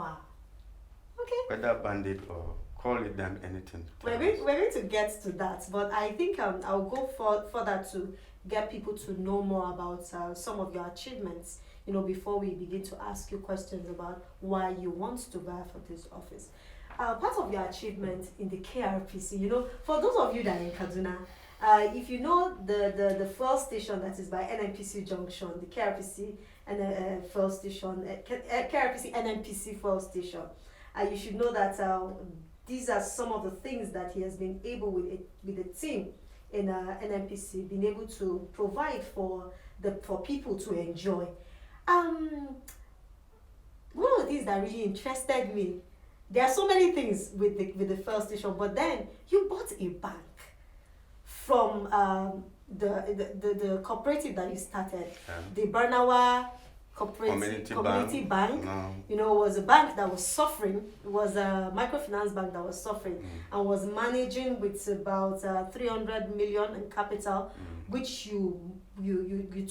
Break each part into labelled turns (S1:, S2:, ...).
S1: Wow. Okay.
S2: Whether bandit or call it them anything.
S1: We're going to get to that, but I think I'll go further to get people to know more about some of your achievements, before we begin to ask you questions about why you want to vie for this office. Part of your achievement in the KRPC, for those of you that are in Kaduna, if you know the fuel station that is by NNPC Junction, the KRPC and fuel station, KRPC NNPC fuel station, you should know that these are some of the things that he has been able with the team in NNPC, been able to provide for people to enjoy. One of the things that really interested me, there are so many things with the fuel station, but then you bought a bank from the cooperative that you started, the Barnawa Community Bank. No. Was a bank that was suffering. It was a microfinance bank that was suffering and was managing with about 300 million in capital, which you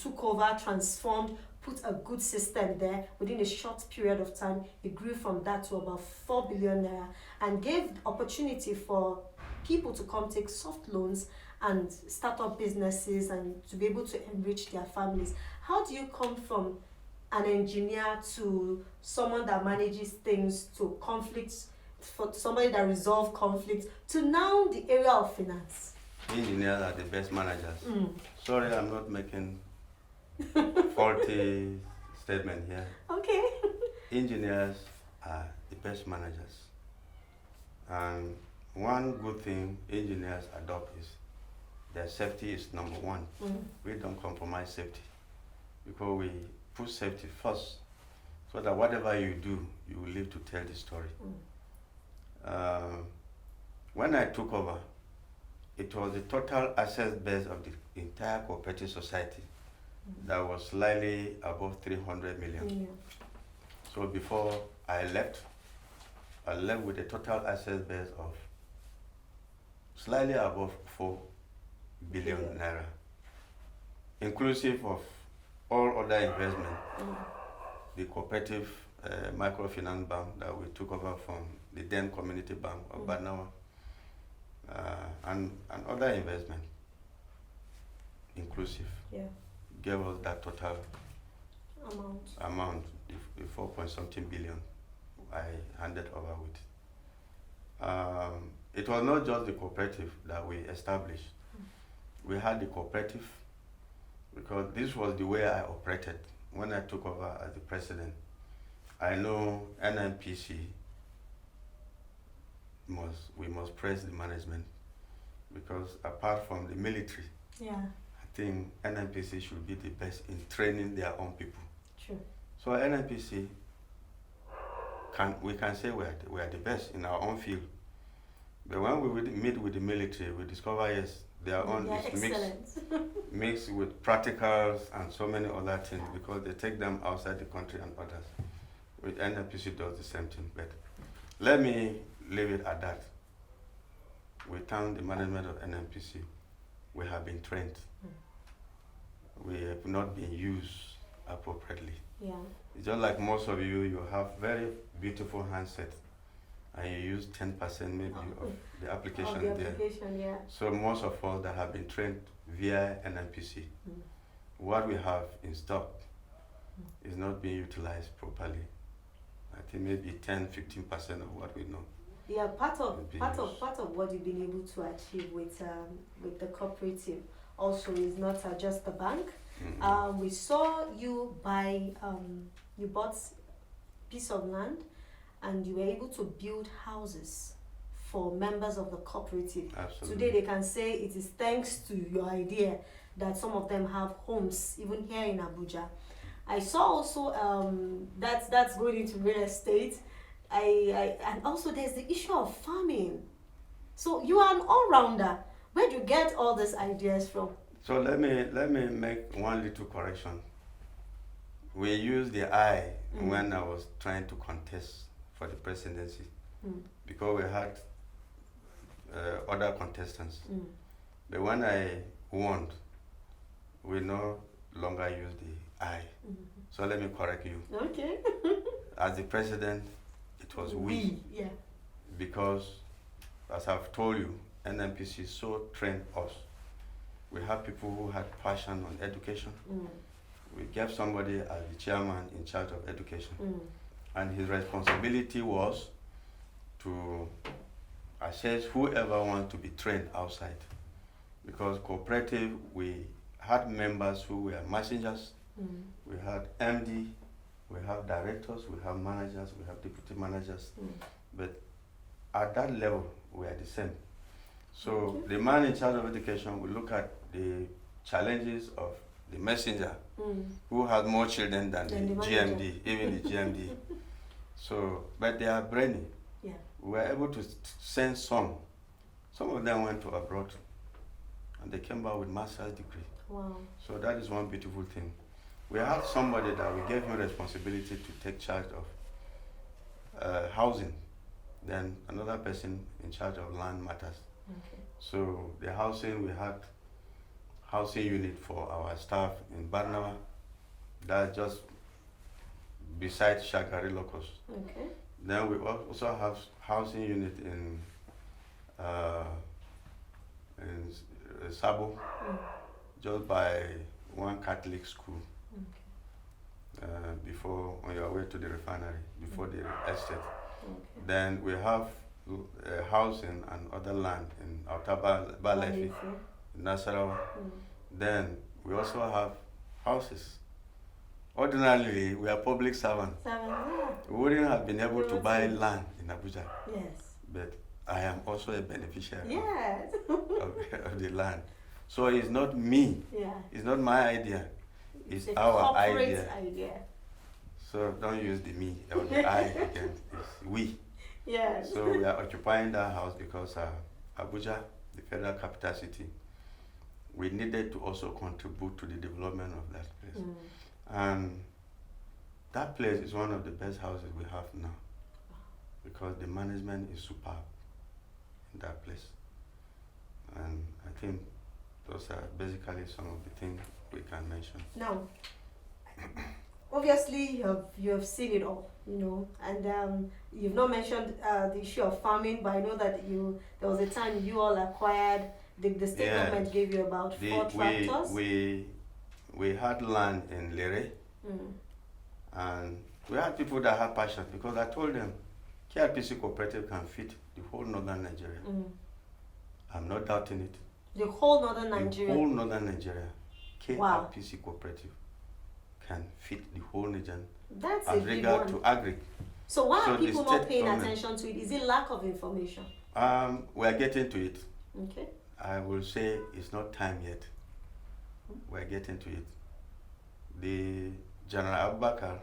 S1: took over, transformed, put a good system there. Within a short period of time, it grew from that to about 4 billion naira and gave opportunity for people to come take soft loans and start up businesses and to be able to enrich their families. How do you come from an engineer to someone that manages things, to conflicts, for somebody that resolves conflicts, to now the area of finance?
S2: Engineers are the best managers. Sorry, I'm not making faulty statement here.
S1: Okay.
S2: Engineers are the best managers. And one good thing engineers adopt is their safety is number one. We don't compromise safety because we put safety first so that whatever you do, you will live to tell the story. When I took over, it was the total asset base of the entire cooperative society that was slightly above 300 million. So before I left with a total asset base of slightly above 4 billion naira, inclusive of all other investment. The cooperative microfinance bank that we took over from the then community bank of Barnawa, and other investment inclusive, gave us that total amount, the 4 point something billion I handed over with. It was not just the cooperative that we established. We had the cooperative because this was the way I operated when I took over as the president. I know NNPC we must praise the management because apart from the military, I think NNPC should be the best in training their own people.
S1: Sure.
S2: So NNPC, we can say we are the best in our own field. But when we meet with the military, we discover, yes, their own is mixed with practicals and so many other things because they take them outside the country and others. With NNPC does the same thing. But let me leave it at that. We thank the management of NNPC. We have been trained. We have not been used appropriately. It's just like most of you have very beautiful handsets and you use 10% maybe of the application there. So most of us that have been trained via NNPC, what we have in stock is not being utilized properly. I think maybe 10-15% of what we know.
S1: Yeah, part of what you've been able to achieve with the cooperative also is not just the bank. We saw you buy, you bought piece of land and you were able to build houses for members of the cooperative.
S2: Absolutely.
S1: Today they can say it is thanks to your idea that some of them have homes, even here in Abuja. I saw also that's going into real estate. And also there's the issue of farming. So you are an all-rounder. Where do you get all these ideas from?
S2: So let me make one little correction. We used the I when I was trying to contest for the presidency because we had other contestants. But when I won, we no longer use the I. So let me correct you.
S1: Okay.
S2: As the president, It was we.
S1: Yeah.
S2: Because, as I've told you, NNPC so trained us. We have people who had passion on education. We gave somebody as the chairman in charge of education. And his responsibility was to assess whoever wants to be trained outside. Because cooperative, we had members who were messengers, we had MD, we have directors, we have managers, we have deputy managers. But at that level, we are the same. So the man in charge of education will look at the challenges of the messenger, who has more children than the GMD, even the GMD. So, but they are brainy.
S1: Yeah.
S2: We were able to send some. Some of them went to abroad, and they came back with master's degree.
S1: Wow.
S2: So that is one beautiful thing. We had somebody that we gave him responsibility to take charge of housing. Then another person in charge of land matters.
S1: Okay.
S2: So the housing, we had housing unit for our staff in Barnawa. That's just beside Shagari Locus.
S1: Okay.
S2: Then we also have housing unit in Sabo, just by one Catholic school. Before, on your way to the refinery, before the estate. Then we have housing and other land in Outaba Balefi, in Nasarawa. Then we also have houses. Ordinarily, we are public servants. We wouldn't have been able to buy land in Abuja.
S1: Yes.
S2: But I am also a beneficiary
S1: Yes.
S2: of the land. So it's not me.
S1: Yeah.
S2: It's not my idea. It's
S1: a
S2: our
S1: corporate
S2: idea. So don't use the me or the I again. It's we.
S1: Yes.
S2: So we are occupying that house because Abuja, the federal capital city, we needed to also contribute to the development of that place. And that place is one of the best houses we have now because the management is superb in that place. And I think those are basically some of the things we can mention.
S1: Now, obviously you have seen it all, and you've not mentioned the issue of farming, but I know that there was a time you all acquired, the state government gave you about 4 tractors.
S2: We had land in Lere, and we had people that had passion because I told them KRPC cooperative can feed the whole northern Nigeria. I'm not doubting it.
S1: The whole northern Nigeria?
S2: The whole northern Nigeria. KRPC cooperative can feed the whole region.
S1: That's
S2: as regard to agri.
S1: So why are people not paying attention to it? Is it lack of information?
S2: We are getting to it.
S1: Okay.
S2: I will say it's not time yet. We are getting to it. The General Abubakar,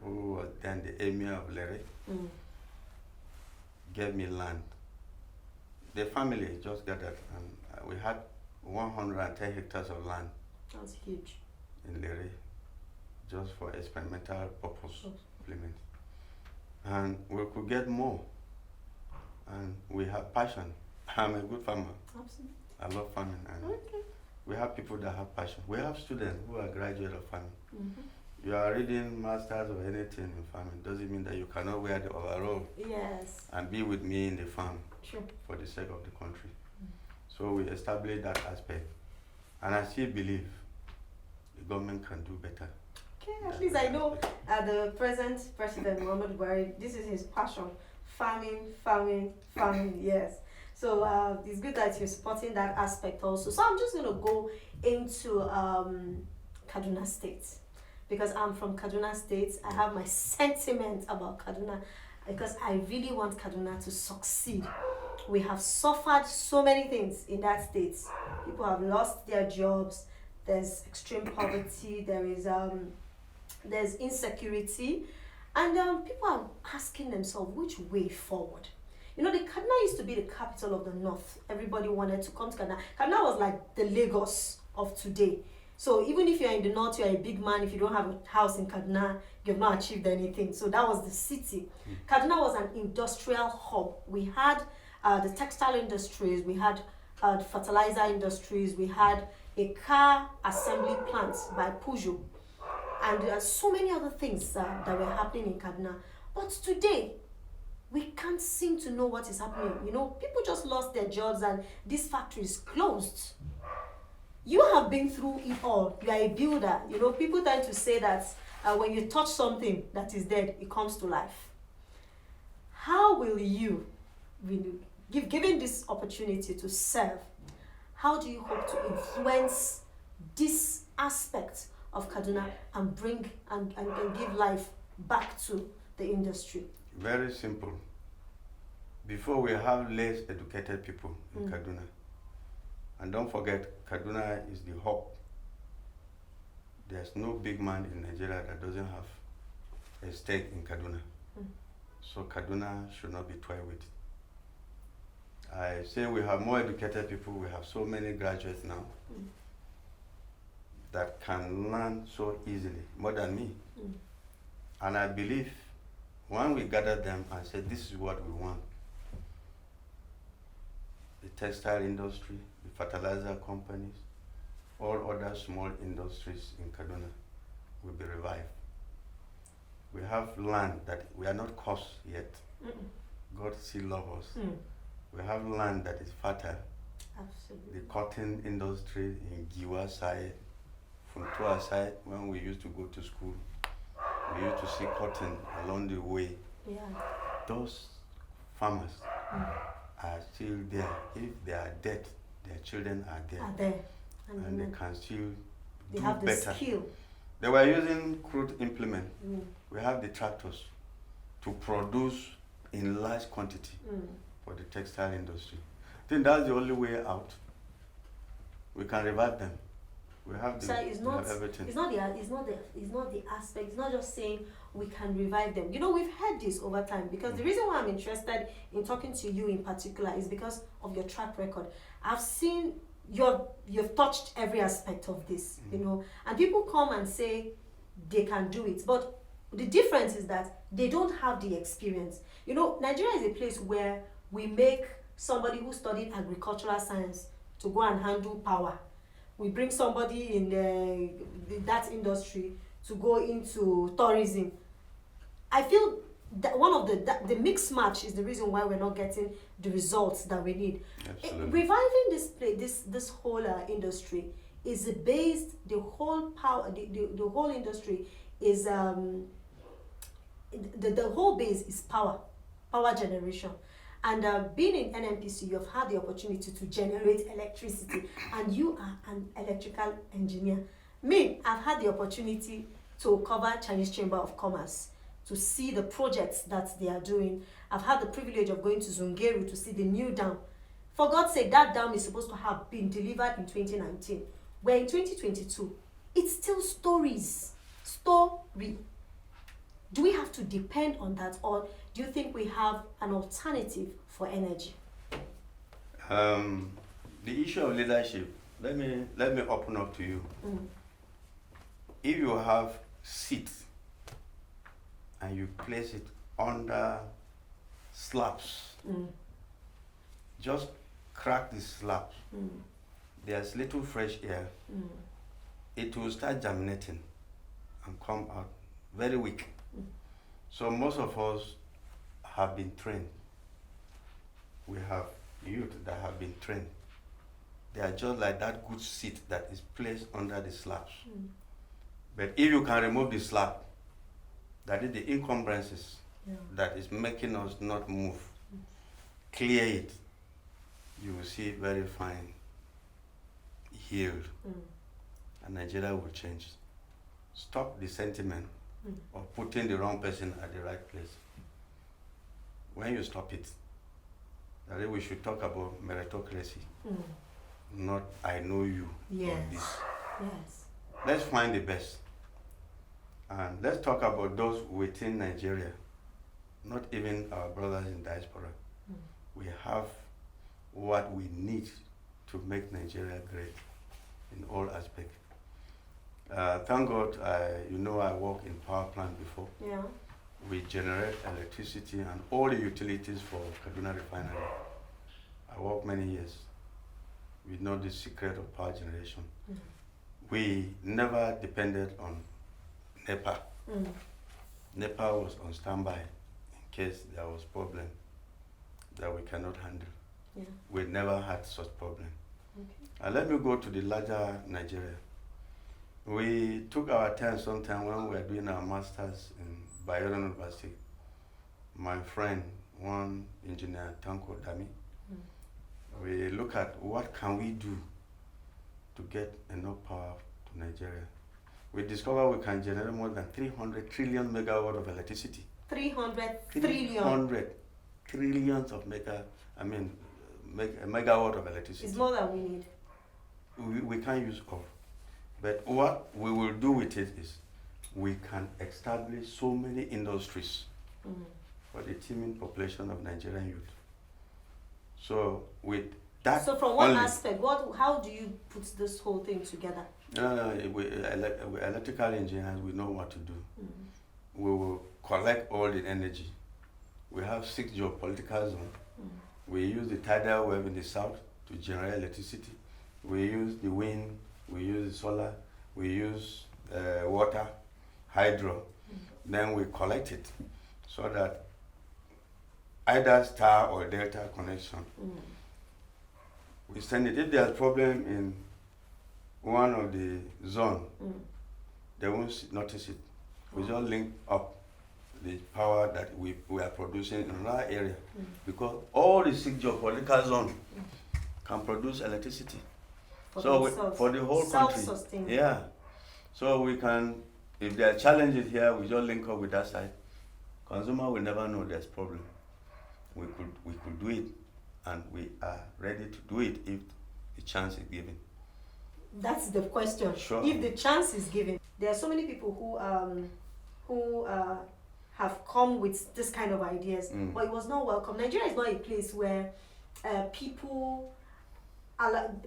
S2: who was then the Emir of Lere, gave me land. The family just got that, and we had 110 hectares of land.
S1: That's huge.
S2: In Lere, just for experimental purpose implement. And we could get more. And we have passion. I'm a good farmer.
S1: Absolutely.
S2: I love farming. And we have people that have passion. We have students who are graduates of farming. You are reading masters or anything in farming, doesn't mean that you cannot wear the overall.
S1: Yes.
S2: And be with me in the farm.
S1: Sure.
S2: For the sake of the country. So we established that aspect. And I still believe the government can do better.
S1: Okay, at least I know the present President Muhammad Buhari, this is his passion. Farming, yes. So it's good that you're supporting that aspect also. So I'm just going to go into Kaduna State. Because I'm from Kaduna State, I have my sentiments about Kaduna because I really want Kaduna to succeed. We have suffered so many things in that state. People have lost their jobs. There's extreme poverty. There's insecurity, and people are asking themselves which way forward. The Kaduna used to be the capital of the north. Everybody wanted to come to Kaduna. Kaduna was like the Lagos of today. So even if you're in the north, you're a big man. If you don't have a house in Kaduna, you've not achieved anything. So that was the city. Kaduna was an industrial hub. We had the textile industries, we had fertilizer industries, we had a car assembly plant by Peugeot, and there are so many other things that were happening in Kaduna. But today, we can't seem to know what is happening. You know, people just lost their jobs and this factory is closed. You have been through it all. You are a builder. You know, people tend to say that when you touch something that is dead, it comes to life. How will you, given this opportunity to serve, how do you hope to influence this aspect of Kaduna and bring and give life back to the industry?
S2: Very simple. Before, we have less educated people in Kaduna. And don't forget, Kaduna is the hub. There's no big man in Nigeria that doesn't have a stake in Kaduna. So Kaduna should not be toyed with. I say we have more educated people. We have so many graduates now that can learn so easily, more than me. And I believe when we gather them and say, this is what we want, the textile industry, the fertilizer companies, all other small industries in Kaduna will be revived. We have land that we are not cursed yet. God still loves us. We have land that is fertile.
S1: Absolutely.
S2: The cotton industry in Giwa side, Funtua side, when we used to go to school, we used to see cotton along the way.
S1: Yeah.
S2: Those farmers are still there. If they are dead, their children are there.
S1: Are there.
S2: And they can still
S1: they
S2: do
S1: have the
S2: better.
S1: skill.
S2: They were using crude implement. We have the tractors to produce in large quantity for the textile industry. I think that's the only way out. We can revive them. We have
S1: So it's not
S2: everything.
S1: It's not the aspect. It's not just saying we can revive them. You know, we've heard this over time because the reason why I'm interested in talking to you in particular is because of your track record. I've seen you've touched every aspect of this, you know, and people come and say they can do it, but the difference is that they don't have the experience. You know, Nigeria is a place where we make somebody who studied agricultural science to go and handle power. We bring somebody in that industry to go into tourism. I feel that one of the mixed match is the reason why we're not getting the results that we need. Reviving this whole industry is based, the whole whole industry is the whole base is power generation. And being in NNPC, you've had the opportunity to generate electricity, and you are an electrical engineer. Me, I've had the opportunity to cover Chinese Chamber of Commerce, to see the projects that they are doing. I've had the privilege of going to Zungeru to see the new dam. For God's sake, that dam is supposed to have been delivered in 2019. We're in 2022. It's still stories. Story. Do we have to depend on that, or do you think we have an alternative for energy?
S2: The issue of leadership, let me open up to you. If you have seats and you place it under slabs, just crack the slabs. There's little fresh air. It will start germinating and come out very weak. So most of us have been trained. We have youth that have been trained. They are just like that good seat that is placed under the slabs. But if you can remove the slab, that is the encumbrances that is making us not move, clear it, you will see very fine, healed, and Nigeria will change. Stop the sentiment of putting the wrong person at the right place. When you stop it, that is, we should talk about meritocracy, not I know you.
S1: Yes.
S2: Or this.
S1: Yes.
S2: Let's find the best. And let's talk about those within Nigeria, not even our brothers in diaspora. We have what we need to make Nigeria great in all aspects. Thank God, I worked in power plant before.
S1: Yeah.
S2: We generate electricity and all the utilities for Kaduna refinery. I worked many years. We know the secret of power generation. We never depended on NEPA. NEPA was on standby in case there was problem that we cannot handle.
S1: Yeah.
S2: We never had such problem.
S1: Okay.
S2: And let me go to the larger Nigeria. We took our time sometime when we were doing our masters in Bayero University. My friend, one engineer, Tanko Dami, we look at what can we do to get enough power to Nigeria. We discovered we can generate more than 300 trillion megawatt of electricity.
S1: 300 trillion.
S2: 300 trillions of megawatt of electricity.
S1: It's more than we need.
S2: We can't use all. But what we will do with it is we can establish so many industries for the teeming population of Nigerian youth. So with that,
S1: so from what aspect, how do you put this whole thing together?
S2: No, we electrical engineers, we know what to do. We will collect all the energy. We have 6 geopolitical zones. We use the tidal wave in the south to generate electricity. We use the wind, we use the solar, we use water, hydro. Then we collect it so that either star or delta connection. We send it. If there's problem in one of the zone, they won't notice it. We just link up the power that we are producing in another area, because all the 6 geopolitical zones can produce electricity. For the whole country. Yeah. So we can, if there are challenges here, we just link up with that side. Consumer will never know there's problem. We could do it, and we are ready to do it if the chance is given.
S1: That's the question.
S2: Sure.
S1: If the chance is given, there are so many people who have come with this kind of ideas, but it was not welcome. Nigeria is not a place where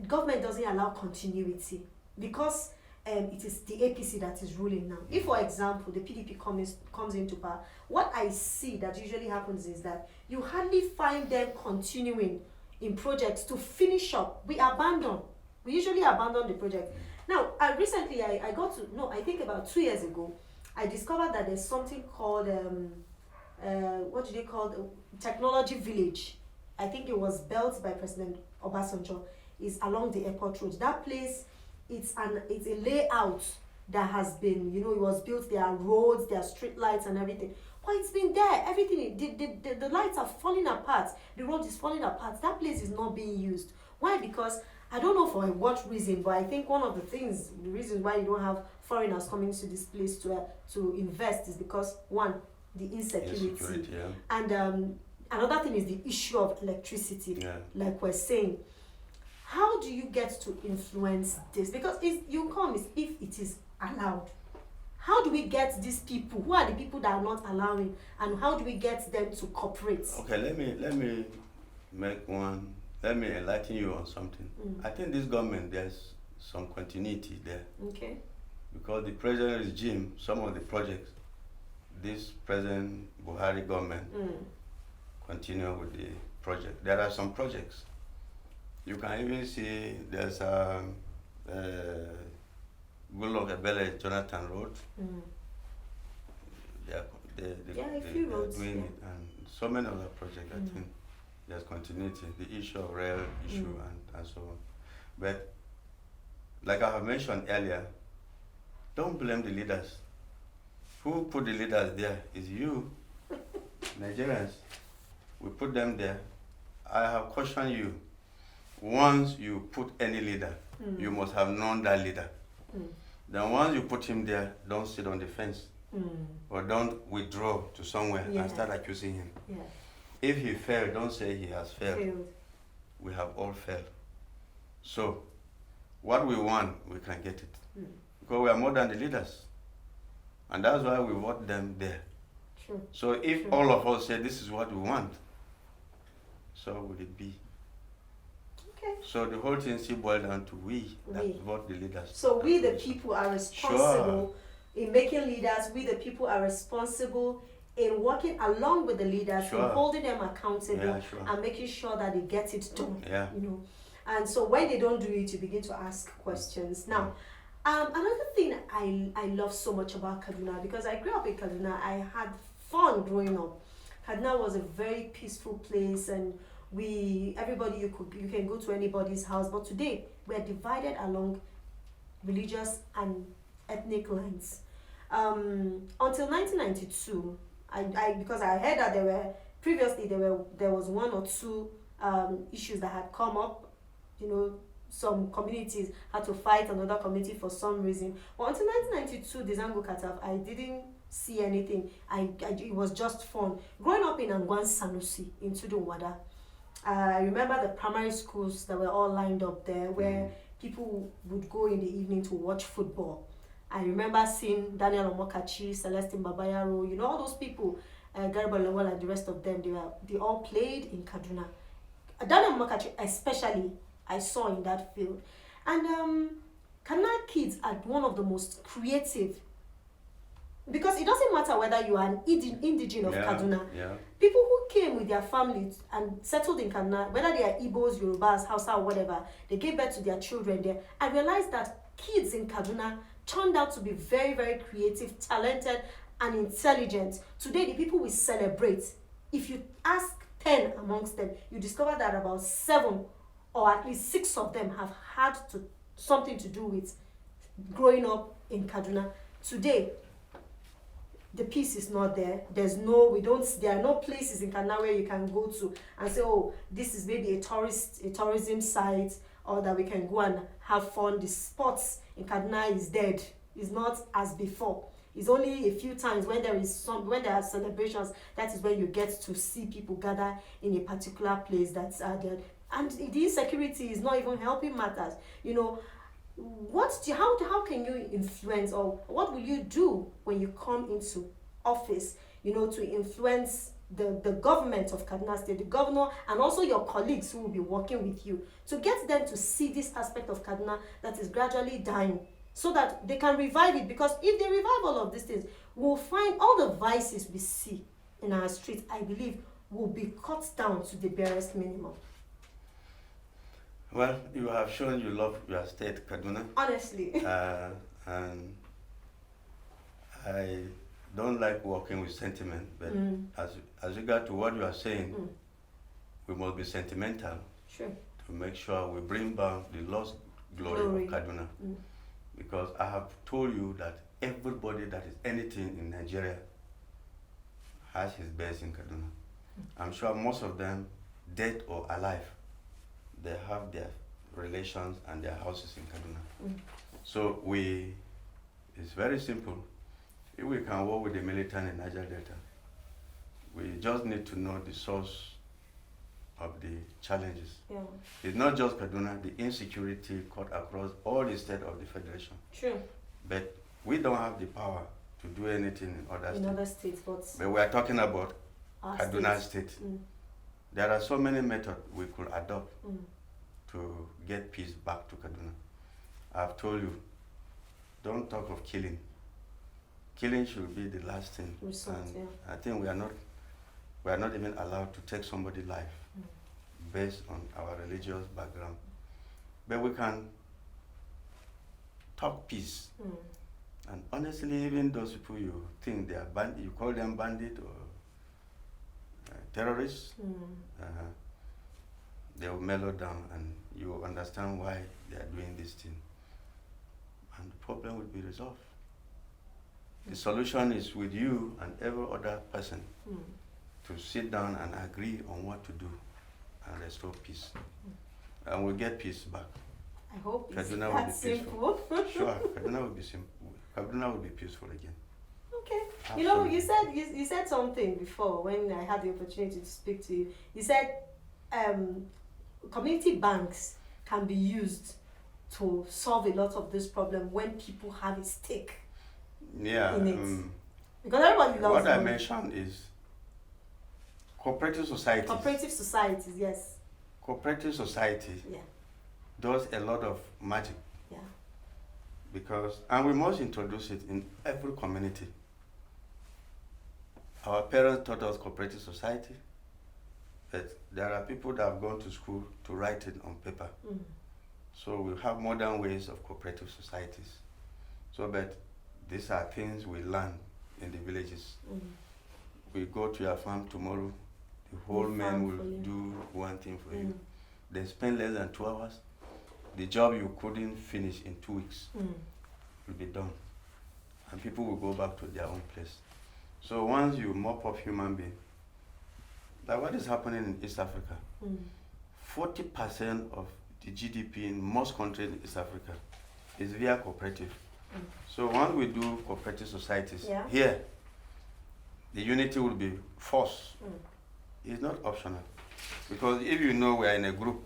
S1: government doesn't allow continuity, because it is the APC that is ruling now. If, for example, the PDP comes into power, what I see that usually happens is that you hardly find them continuing in projects to finish up. We usually abandon the project. Now, recently I think about 2 years ago, I discovered that there's something called, what do they call, technology village. I think it was built by President Obasanjo. Is along the airport road. That place, it's a layout that has been, it was built. There are roads, there are street lights and everything. But it's been there. Everything, the lights are falling apart. The road is falling apart. That place is not being used. Why? Because I don't know for what reason, but I think one of the reasons why you don't have foreigners coming to this place to invest is because, one, the insecurity. And another thing is the issue of electricity, like we're saying. How do you get to influence this? Because if it is allowed. How do we get these people? Who are the people that are not allowing? And how do we get them to cooperate? Okay, let me enlighten you on something. I think this government, there's some continuity there. Okay. Because the present regime, some of the projects, this present Buhari government continue with the project. There are some projects. You can even see there's Goodluck Ebele Jonathan Road. They're doing it, and so many other projects. I think there's continuity. The issue of rail issue and so on. But like I have mentioned earlier, don't blame the leaders. Who put the leaders there is you, Nigerians. We put them there. I have questioned you. Once you put any leader, you must have known that leader. Then once you put him there, don't sit on the fence. Or don't withdraw to somewhere and start accusing him. If he failed, don't say he has failed. We have all failed. So, what we want, we can get it. Because we are more than the leaders. And that's why we vote them there. So if all of us say this is what we want, so would it be? So the whole thing still boils down to we that vote the leaders. So we the people are responsible in making leaders. We the people are responsible in working along with the leaders, in holding them accountable and making sure that they get it done. And so when they don't do it, you begin to ask questions. Now, another thing I love so much about Kaduna, because I grew up in Kaduna, I had fun growing up. Kaduna was a very peaceful place, and everybody, you can go to anybody's house. But today we are divided along religious and ethnic lines. Until 1992, because I heard that there was one or two issues that had come up. Some communities had to fight another community for some reason. But until 1992, the Zango Kataf, I didn't see anything. It was just fun. Growing up in Angwan Sanusi, in Tudunwada, I remember the primary schools that were all lined up there, where people would go in the evening to watch football. I remember seeing Daniel Omokachi, Celestine Babayaro, all those people, Garba Lawal and the rest of them, they all played in Kaduna. Daniel Omokachi especially, I saw in that field. And Kaduna kids are one of the most creative, because it doesn't matter whether you are an indigen of Kaduna.
S2: Yeah.
S1: People who came with their families and settled in Kaduna, whether they are Igbos, Yorubas, Hausa, whatever, they gave birth to their children there. I realized that kids in Kaduna turned out to be very, very creative, talented, and intelligent. Today, the people we celebrate, if you ask 10 amongst them, you discover that about 7 or at least 6 of them have had something to do with growing up in Kaduna. Today, the peace is not there. There are no places in Kaduna where you can go to and say, oh, this is maybe a tourism site, or that we can go and have fun. The sports in Kaduna is dead. It's not as before. It's only a few times when there are celebrations, that is when you get to see people gather in a particular place that's there. And the insecurity is not even helping matters. How can you influence, or what will you do when you come into office, to influence the government of Kaduna State, the governor, and also your colleagues who will be working with you, to get them to see this aspect of Kaduna that is gradually dying, so that they can revive it? Because if they revive all of these things, we'll find all the vices we see in our streets, I believe, will be cut down to the barest minimum.
S2: Well, you have shown you love your state, Kaduna.
S1: Honestly.
S2: And I don't like working with sentiment, but as regard to what you are saying, we must be sentimental.
S1: Sure.
S2: To make sure we bring back the lost glory of Kaduna. Because I have told you that everybody that is anything in Nigeria has his base in Kaduna. I'm sure most of them, dead or alive, they have their relations and their houses in Kaduna. So it's very simple. If we can work with the militant in Niger Delta, we just need to know the source of the challenges.
S1: Yeah.
S2: It's not just Kaduna, the insecurity cut across all the states of the Federation.
S1: True.
S2: But we don't have the power to do anything in
S1: other states. But
S2: we are talking about Kaduna State. There are so many methods we could adopt to get peace back to Kaduna. I've told you, don't talk of killing. Killing should be the last thing. I think we are not even allowed to take somebody's life based on our religious background. But we can talk peace. And honestly, even those people you think they are you call them bandit or terrorists, they will mellow down and you will understand why they are doing this thing. And the problem will be resolved. The solution is with you and every other person to sit down and agree on what to do and restore peace. And we'll get peace back.
S1: I hope
S2: Kaduna
S1: will be simple.
S2: Sure, Kaduna will be simple. Kaduna will be peaceful again.
S1: Okay.
S2: Absolutely.
S1: You said something before when I had the opportunity to speak to you. You said community banks can be used to solve a lot of this problem when people have a stake in it. Because everybody loves
S2: what I mentioned is cooperative societies.
S1: Cooperative societies, yes.
S2: Cooperative society does a lot of magic.
S1: Yeah.
S2: And we must introduce it in every community. Our parents taught us cooperative society, but there are people that have gone to school to write it on paper. So we have modern ways of cooperative societies. But these are things we learn in the villages. we go to your farm tomorrow, the whole men will do one thing for you. They spend less than 2 hours. The job you couldn't finish in 2 weeks will be done. And people will go back to their own place. So once you mop up human being, like what is happening in East Africa, 40% of the GDP in most countries in East Africa is via cooperative. So once we do cooperative societies, here, the unity will be forced. It's not optional. Because if you know we are in a group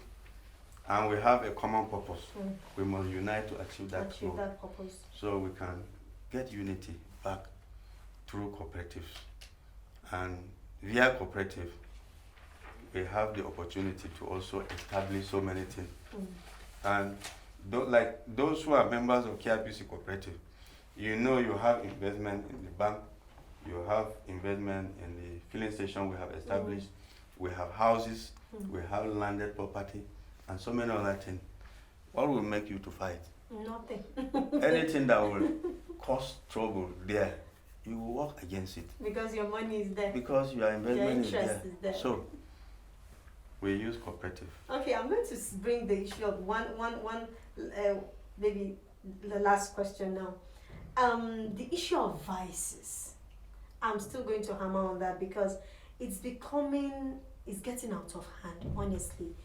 S2: and we have a common purpose, we must unite to achieve that goal.
S1: Purpose.
S2: So we can get unity back through cooperatives. And via cooperative, we have the opportunity to also establish so many things. And like those who are members of KRPC cooperative, you know you have investment in the bank, you have investment in the filling station we have established, we have houses, we have landed property, and so many other things. What will make you to fight?
S1: Nothing.
S2: Anything that will cause trouble there, you will work against it.
S1: Because your money is there.
S2: Because your investment
S1: is there.
S2: So, we use cooperative.
S1: Okay, I'm going to bring the issue of maybe the last question now. The issue of vices. I'm still going to hammer on that because it's getting out of hand, honestly.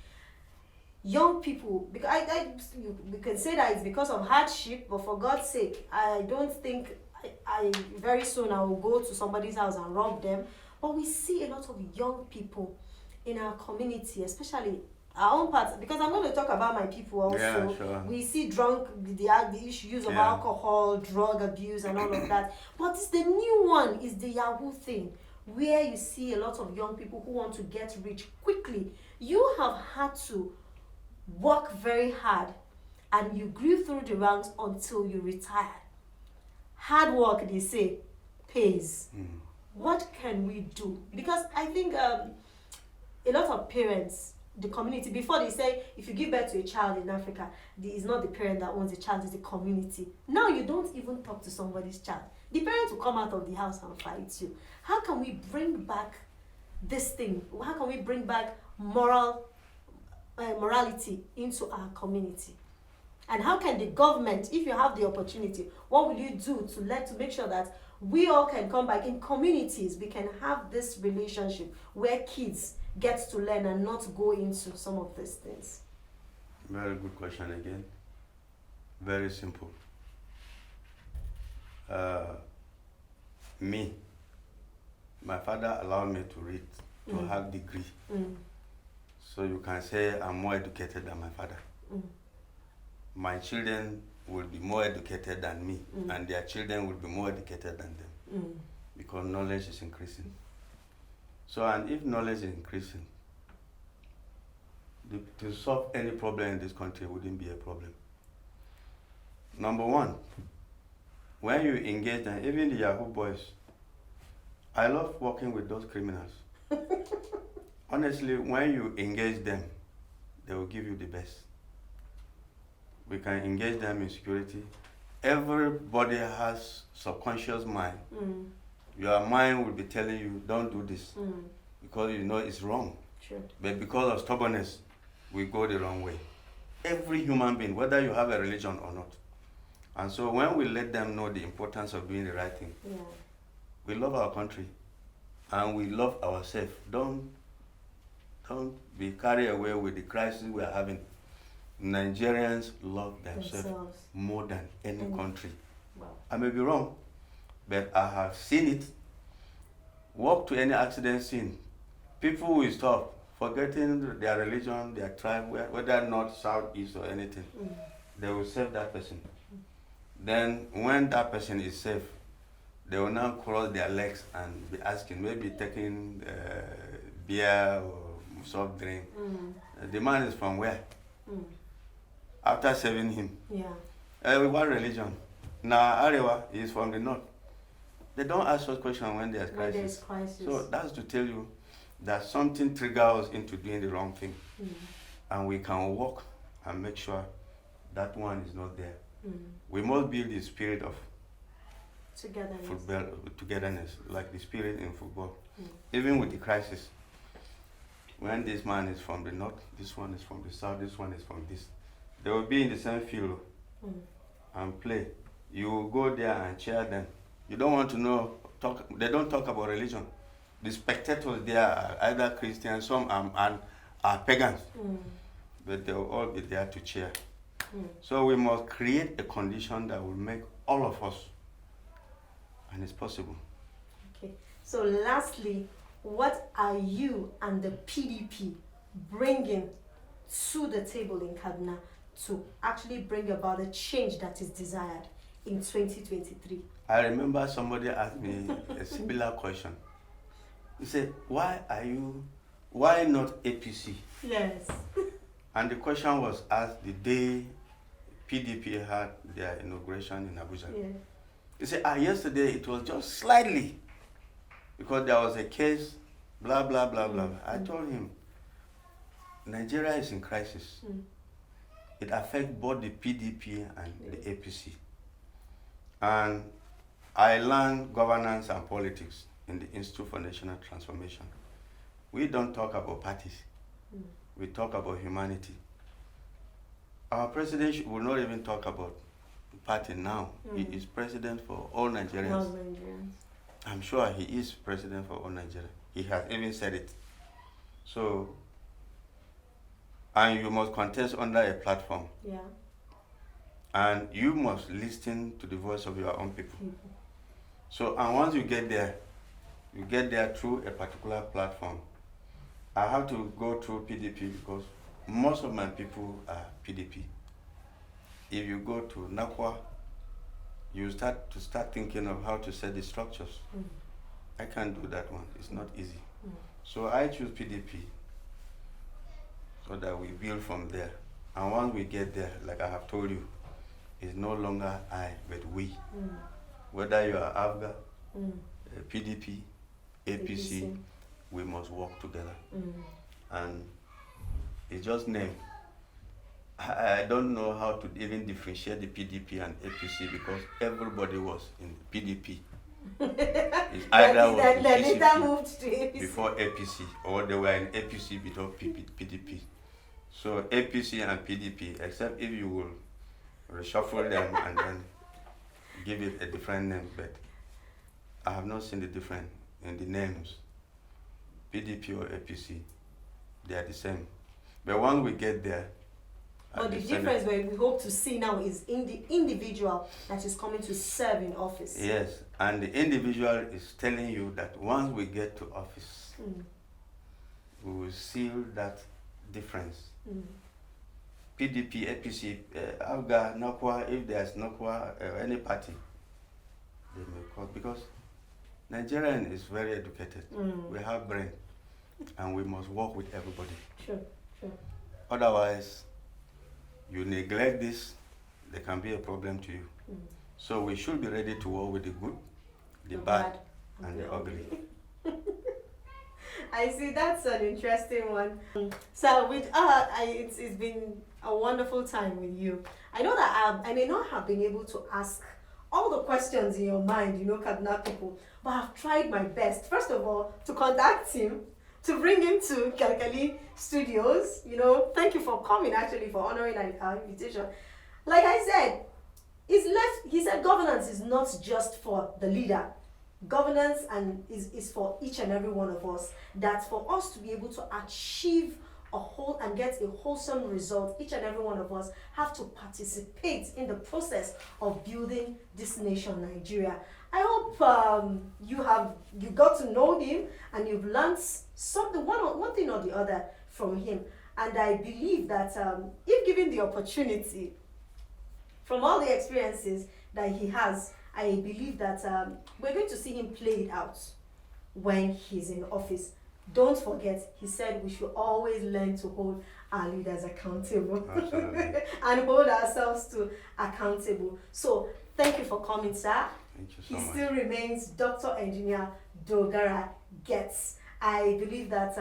S1: Young people, because we can say that it's because of hardship, but for God's sake, I don't think I very soon I will go to somebody's house and rob them. But we see a lot of young people in our community, especially our own part, because I'm going to talk about my people also.
S2: Yeah, sure.
S1: We see the issues of alcohol, drug abuse, and all of that. But it's the new one is the Yahoo thing, where you see a lot of young people who want to get rich quickly. You have had to work very hard, and you grew through the ranks until you retired. Hard work, they say, pays. What can we do? Because I think a lot of parents, the community, before they say if you give birth to a child in Africa, it's not the parent that owns the child, it's the community. Now you don't even talk to somebody's child. The parent will come out of the house and fight you. How can we bring back this thing? How can we bring back morality into our community? And how can the government, if you have the opportunity, what will you do to make sure that we all can come back in communities? We can have this relationship where kids get to learn and not go into some of these things.
S2: Very good question again. Very simple. My father allowed me to read, to have degree. So you can say I'm more educated than my father. My children will be more educated than me, and their children will be more educated than them, because knowledge is increasing. So, and if knowledge is increasing, to solve any problem in this country wouldn't be a problem. Number one, when you engage them, even the Yahoo boys, I love working with those criminals. Honestly, when you engage them, they will give you the best. We can engage them in security. Everybody has subconscious mind. Your mind will be telling you, don't do this, because you know it's wrong.
S1: Sure.
S2: But because of stubbornness, we go the wrong way. Every human being, whether you have a religion or not. And so when we let them know the importance of doing the right thing, we love our country and we love ourselves. Don't be carried away with the crisis we are having. Nigerians love themselves more than any country.
S1: Wow.
S2: I may be wrong, but I have seen it. Walk to any accident scene. People will stop, forgetting their religion, their tribe, whether north, south, east, or anything. They will save that person. Then when that person is safe, they will now cross their legs and be asking, maybe taking beer or soft drink. The man is from where? After saving him. What religion? Now Arewa is from the north. They don't ask us questions when there's crisis. So that's to tell you that something triggers us into doing the wrong thing. And we can work and make sure that one is not there. We must build the spirit of togetherness, like the spirit in football. Even with the crisis, when this man is from the north, this one is from the south, this one is from this, they will be in the same field and play. You will go there and cheer them. You don't want to know, they don't talk about religion. The spectators there are either Christians, some are pagans, but they will all be there to cheer. So we must create a condition that will make all of us, and it's possible.
S1: Okay. So lastly, what are you and the PDP bringing to the table in Kaduna to actually bring about a change that is desired in 2023?
S2: I remember somebody asked me a similar question. He said, why not APC?
S1: Yes.
S2: And the question was asked the day PDP had their inauguration in Abuja.
S1: Yeah.
S2: He said, yesterday it was just slightly, because there was a case, blah, blah, blah, blah. I told him, Nigeria is in crisis. It affects both the PDP and the APC. And I learned governance and politics in the Institute for National Transformation. We don't talk about parties. We talk about humanity. Our president will not even talk about party now. He is president for all Nigerians.
S1: All Nigerians.
S2: I'm sure he is president for all Nigeria. He has even said it. So, and you must contest under a platform.
S1: Yeah.
S2: And you must listen to the voice of your own people. So, and once you get there through a particular platform. I have to go through PDP because most of my people are PDP. If you go to Nakwa, you start thinking of how to set the structures. I can't do that one. It's not easy. So I choose PDP so that we build from there. And once we get there, like I have told you, it's no longer I, but we. Whether you are AFGA, PDP, APC, we must work together. And it's just name. I don't know how to even differentiate the PDP and APC because everybody was in PDP. It's either was in PCP before APC, or they were in APC before PDP. So APC and PDP, except if you will reshuffle them and then give it a different name, but I have not seen the difference in the names. PDP or APC, they are the same. But once we get there,
S1: but the difference we hope to see now is in the individual that is coming to serve in office.
S2: Yes, and the individual is telling you that once we get to office, we will seal that difference. PDP, APC, AFGA, NOKWA, if there's NOKWA, any party, they may call, because Nigerian is very educated. We have brain, and we must work with everybody.
S1: Sure.
S2: Otherwise, you neglect this, there can be a problem to you. So we should be ready to work with the good, the bad, and the ugly.
S1: I see, that's an interesting one. So with it's been a wonderful time with you. I know that I may not have been able to ask all the questions in your mind, Kaduna people, but I've tried my best. First of all, to contact him, to bring him to Kyalkyali studios. Thank you for coming, actually, for honoring our invitation. Like I said, he said governance is not just for the leader. Governance is for each and every one of us. That's for us to be able to achieve a whole and get a wholesome result. Each and every one of us have to participate in the process of building this nation, Nigeria. I hope you got to know him and you've learned something, one thing or the other from him. And I believe that if given the opportunity, from all the experiences that he has, I believe that we're going to see him play it out when he's in office. Don't forget, he said we should always learn to hold our leaders accountable and hold ourselves to accountable. So thank you for coming, sir.
S2: Thank you so much.
S1: He still remains Dr. Engr Dogora Gyet. I believe that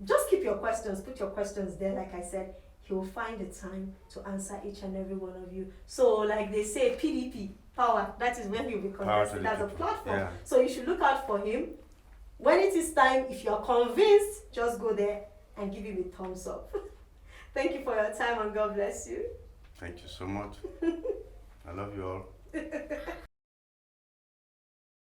S1: just keep your questions, put your questions there. Like I said, he will find the time to answer each and every one of you. So like they say, PDP, power, that is when he'll be contested as a platform. Yeah. So you should look out for him When it is time, if you're convinced, just go there and give him a thumbs up. Thank you for your time and God bless you.
S2: Thank you so much. I love you all.